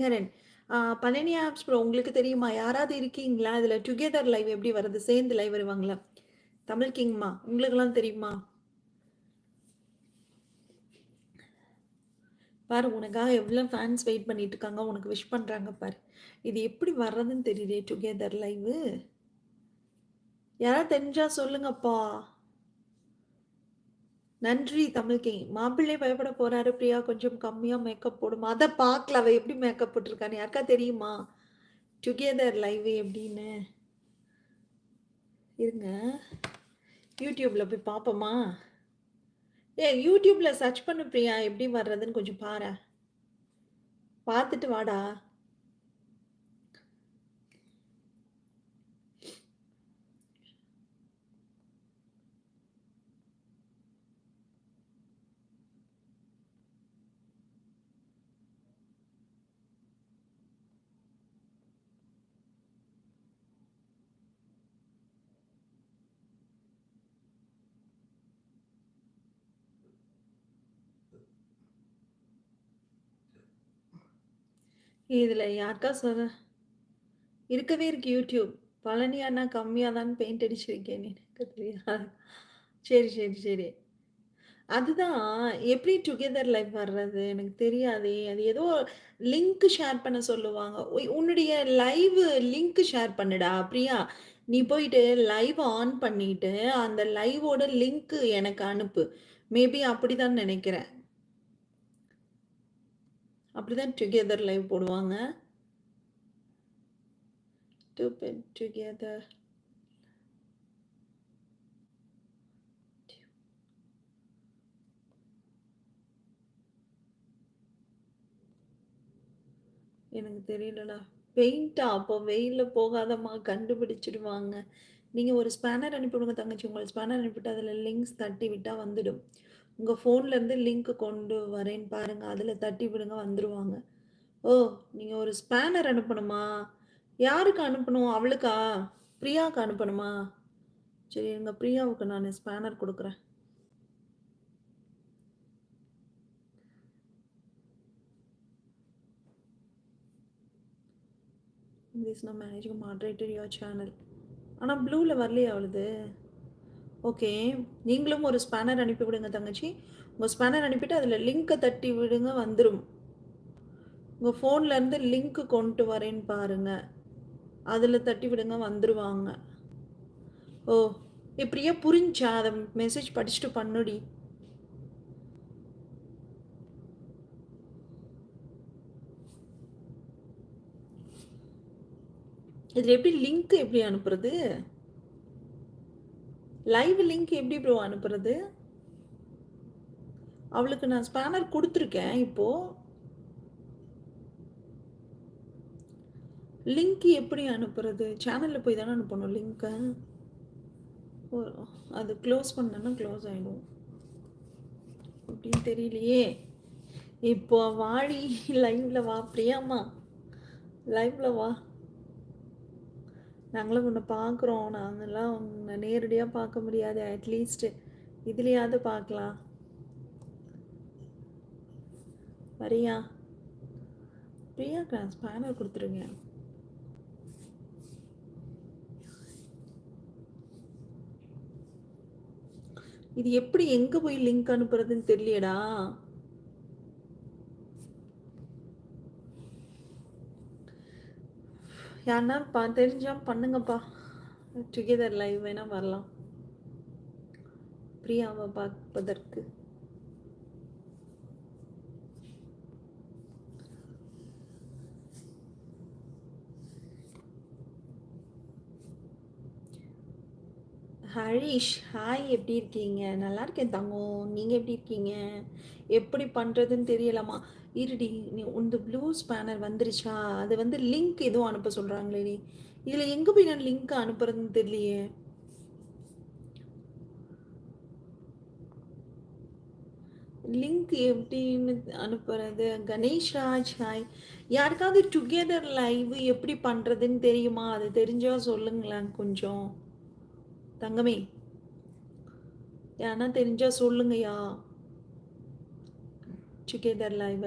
Karan. Palani apps bro உங்களுக்கு தெரியுமா? யாராவது இருக்கீங்களா? இதுல டுகெதர் லைவ் எப்படி வருது? சேர்ந்து லைவ் வருவாங்கல்ல. தமிழ் கிங்மா உங்களுக்கெல்லாம் தெரியுமா? பாரு உனக்காக எவ்வளோ ஃபேன்ஸ் வெயிட் பண்ணிட்டு இருக்காங்க. உனக்கு விஷ் பண்றாங்க பாரு. இது எப்படி வர்றதுன்னு தெரியலையே டுகெதர் லைவு. யாராவது தெரிஞ்சா சொல்லுங்கப்பா. நன்றி தமிழ் கிங். மாப்பிள்ளை பயப்பட போறாரு பிரியா கொஞ்சம் கம்மியா மேக்கப் போடுமா. அத பார்க்கல அவ எப்படி மேக்கப் போட்டிருக்கான்னு யாருக்கா தெரியுமா? டுகெதர் லைவ் எப்படின்னு இருங்க. யூடியூப்ல போய் பார்ப்போமா? யூடியூப்ல சர்ச் பண்ணு பிரியா எப்படி வர்றதுன்னு கொஞ்சம் பாரேன். பார்த்துட்டு வாடா. இதுல யாருக்கா சொல்ல இருக்கவே இருக்கு யூடியூப். பழனி அண்ணா கம்மியா தான் பெயிண்ட் அடிச்சிருக்கேன் எனக்கு தெரியாது. சரி, சரி, சரி. அதுதான் எப்படி டுகெதர் லைவ் வர்றது? எனக்கு தெரியாதே! அது ஏதோ லிங்க் ஷேர் பண்ண சொல்லுவாங்க. உன்னுடைய லைவ் லிங்க் ஷேர் பண்ணுடா பிரியா. நீ போயிட்டு லைவ் ஆன் பண்ணிட்டு, அந்த லைவோட லிங்க் எனக்கு அனுப்பு. மேபி அப்படிதான் நெனைக்கிறேன். அப்படிதான் டுகெதர் லைவ் போடுவாங்க. To bed together. எனக்கு தெரியலடா. பெயிண்டா? அப்போ வெயில்ல போகாதம்மா கண்டுபிடிச்சுடுவாங்க. நீங்க ஒரு ஸ்பேனர் அனுப்பி விடுங்க தங்கச்சி. உங்கள் ஸ்பேனர் அனுப்பிட்டு அதில லிங்க்ஸ் தட்டி விட்டா வந்துடும். உங்க ஃபோன்லேருந்து லிங்க் கொண்டு வரேன் பாருங்க. அதில தட்டி விடுங்க வந்துருவாங்க. ஓ! நீங்க ஒரு ஸ்பேனர் அனுப்பணுமா? யாருக்கு அனுப்பணும்? அவளுக்கா? பிரியாவுக்கு அனுப்பணுமா? சரி இருங்க பிரியாவுக்கு நானு ஸ்பேனர் குடுக்குறேன். This no managing moderator your channel. ஆனா ப்ளூல வரலையே அவளுது. ஓகே. நீங்களும் ஒரு ஸ்பேனர் அனுப்பி விடுங்க தங்கச்சி. உங்க ஸ்பேனர் அனுப்பிட்டு அதில லிங்க்க தட்டி விடுங்க வந்துரும். உங்க ஃபோன்லேருந்து லிங்க் கொண்டு வரேன்னு பாருங்க. அதில தட்டி விடுங்க வந்துருவாங்க. ஓ! பிரியா புரிஞ்சா? அத மெசேஜ் படிச்சுட்டு பண்ணுடி. இதில எப்படி லிங்க் எப்படி அனுப்புறது? லைவ் லிங்க் எப்படி ப்ரோ அனுப்புறது? அவளுக்கு நான் ஸ்பேனர் குடுத்துருக்கேன் இப்போ. லிங்க் எப்படி அனுப்புறது? சேனல்ல போய் தானே அனுப்பணும் லிங்க்க. ஓ! அது க்ளோஸ் பண்ணேன்னா க்ளோஸ் ஆயிடும். எப்படின்னு தெரியலையே! இப்போ வாடி லைவ்ல வா பிரியாம்மா. லைவ்ல வா. நாங்களும் உன்ன பார்க்குறோம். நாங்கலாம் உன்ன நேரடியா பார்க்க முடியாது. அட்லீஸ்ட் இதுலயாவது பார்க்கலாம். வரியா? பிரியாக்கு நான் ஸ்பேனர் குடுத்துருக்கேன். இது எப்படி எங்க போய் லிங்க் அனுப்புறதுன்னு தெரியலயேடா. யாருன்னா தெரிஞ்சா பண்ணுங்கப்பா. டுகெதர் லைவ் வேணா வரலாம். பிரியாவை பார்ப்பதற்கு. ஹரிஷ் ஹாய் எப்படி இருக்கீங்க? நல்லா இருக்கேன் தங்கம். நீங்கள் எப்படி இருக்கீங்க? எப்படி பண்ணுறதுன்னு தெரியலாமா? இருடி நீ உந்த ப்ளூ ஸ்பேனர் வந்துருச்சா? அது வந்து லிங்க் எதுவும் அனுப்ப சொல்கிறாங்களேடி. இதில் எங்கே போய் நான் லிங்க் அனுப்புறதுன்னு தெரியலையே. லிங்க் எப்படின்னு அனுப்புறது? கணேஷ் ராஜ் ஹாய். யாருக்காவது டுகெதர் லைவ் எப்படி பண்ணுறதுன்னு தெரியுமா? அது தெரிஞ்சா சொல்லுங்களேன் கொஞ்சம். தங்கமே யாருன்னா தெரிஞ்சா சொல்லுங்கய்யா. Together live